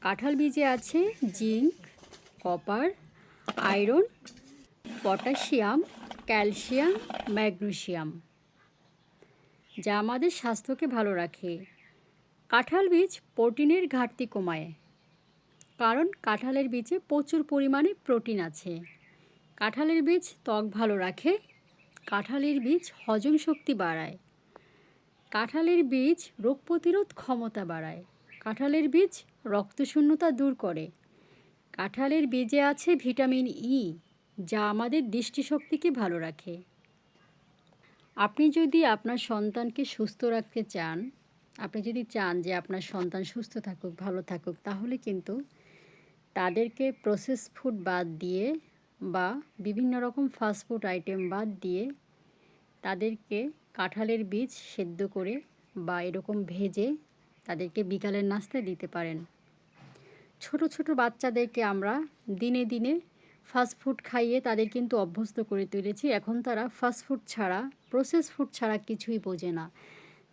কাঁঠাল বীজে আছে zinc, copper, iron, potassium, calcium, magnesium, যা আমাদের স্বাস্থ্যকে ভালো রাখে। কাঁঠাল বীজ প্রোটিনের ঘাটতি কমায়, কারণ কাঁঠালের বীজে প্রচুর পরিমাণে প্রোটিন আছে। কাঁঠালের বীজ ত্বক ভালো রাখে। কাঁঠালের বীজ হজম শক্তি বাড়ায়। কাঁঠালের বীজ রোগ প্রতিরোধ ক্ষমতা বাড়ায়। কাঁঠালের বীজ রক্তশূন্যতা দূর করে। কাঁঠালের বীজে আছে ভিটামিন ই, যা আমাদের দৃষ্টিশক্তিকে ভালো রাখে। আপনি যদি আপনার সন্তানকে সুস্থ রাখতে চান, আপনি যদি চান যে আপনার সন্তান সুস্থ থাকুক, ভালো থাকুক, তাহলে কিন্তু তাদেরকে প্রসেস ফুড বাদ দিয়ে বা বিভিন্ন রকম ফাস্ট ফুড আইটেম বাদ দিয়ে তাদেরকে কাঁঠালের বীজ সেদ্ধ করে বা এরকম ভেজে তাদেরকে বিকালের নাস্তায় দিতে পারেন। ছোট ছোট বাচ্চাদেরকে আমরা দিনে দিনে ফাস্ট ফুড খাইয়ে তাদের কিন্তু অভ্যস্ত করে তুলেছি। এখন তারা ফাস্ট ফুড ছাড়া, প্রসেস ফুড ছাড়া কিছুই বোঝে না,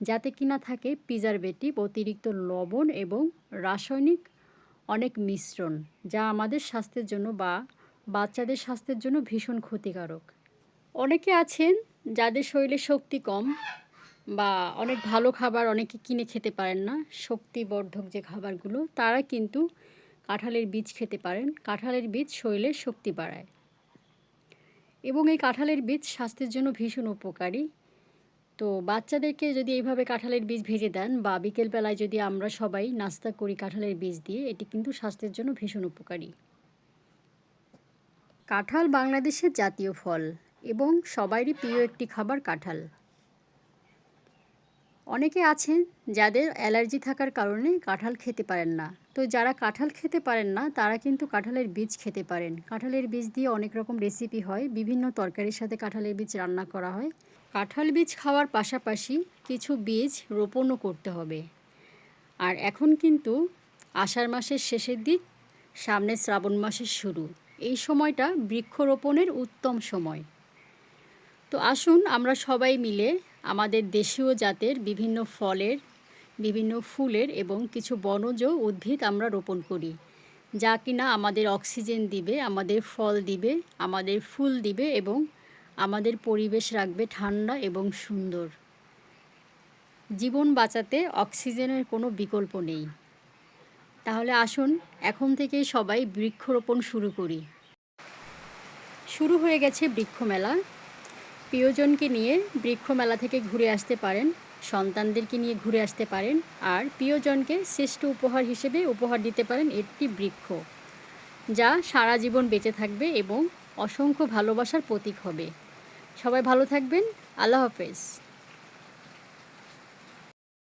যাতে কিনা থাকে প্রিজারভেটিভ, অতিরিক্ত লবণ এবং রাসায়নিক অনেক মিশ্রণ, যা আমাদের স্বাস্থ্যের জন্য বা বাচ্চাদের স্বাস্থ্যের জন্য ভীষণ ক্ষতিকারক। অনেকে আছেন যাদের শরীরে শক্তি কম বা অনেক ভালো খাবার অনেকে কিনে খেতে পারেন না, শক্তিবর্ধক যে খাবারগুলো, তারা কিন্তু কাঁঠালের বীজ খেতে পারেন। কাঁঠালের বীজ শরীরের শক্তি বাড়ায় এবং এই কাঁঠালের বীজ স্বাস্থ্যের জন্য ভীষণ উপকারী। তো বাচ্চাদেরকে যদি এইভাবে কাঁঠালের বীজ ভেজে দেন বা বিকেলবেলায় যদি আমরা সবাই নাস্তা করি কাঁঠালের বীজ দিয়ে, এটি কিন্তু স্বাস্থ্যের জন্য ভীষণ উপকারী। কাঁঠাল বাংলাদেশের জাতীয় ফল এবং সবারই প্রিয় একটি খাবার কাঁঠাল। অনেকে আছেন যাদের অ্যালার্জি থাকার কারণে কাঁঠাল খেতে পারেন না। তো যারা কাঁঠাল খেতে পারেন না তারা কিন্তু কাঁঠালের বীজ খেতে পারেন। কাঁঠালের বীজ দিয়ে অনেক রকম রেসিপি হয়, বিভিন্ন তরকারির সাথে কাঁঠালের বীজ রান্না করা হয়। কাঁঠাল বীজ খাওয়ার পাশাপাশি কিছু বীজ রোপণও করতে হবে। আর এখন কিন্তু আষাঢ় মাসের শেষের দিক, সামনে শ্রাবণ মাসের শুরু, এই সময়টা বৃক্ষরোপণের উত্তম সময়। তো আসুন আমরা সবাই মিলে আমাদের দেশীয় জাতের বিভিন্ন ফলের, বিভিন্ন ফুলের এবং কিছু বনজ উদ্ভিদ আমরা রোপণ করি, যা কিনা আমাদের অক্সিজেন দিবে, আমাদের ফল দিবে, আমাদের ফুল দিবে এবং আমাদের পরিবেশ রাখবে ঠান্ডা এবং সুন্দর। জীবন বাঁচাতে অক্সিজেনের কোনো বিকল্প নেই। তাহলে আসুন এখন থেকেই সবাই বৃক্ষরোপণ শুরু করি। শুরু হয়ে গেছে বৃক্ষমেলা। প্রিয়জনকে নিয়ে বৃক্ষমেলা থেকে ঘুরে আসতে পারেন, সন্তানদেরকে নিয়ে ঘুরে আসতে পারেন, আর প্রিয়জনকে শ্রেষ্ঠ উপহার হিসেবে উপহার দিতে পারেন একটি বৃক্ষ, যা সারা জীবন বেঁচে থাকবে এবং অসংখ্য ভালোবাসার প্রতীক হবে। সবাই ভালো থাকবেন। আল্লাহ হাফেজ।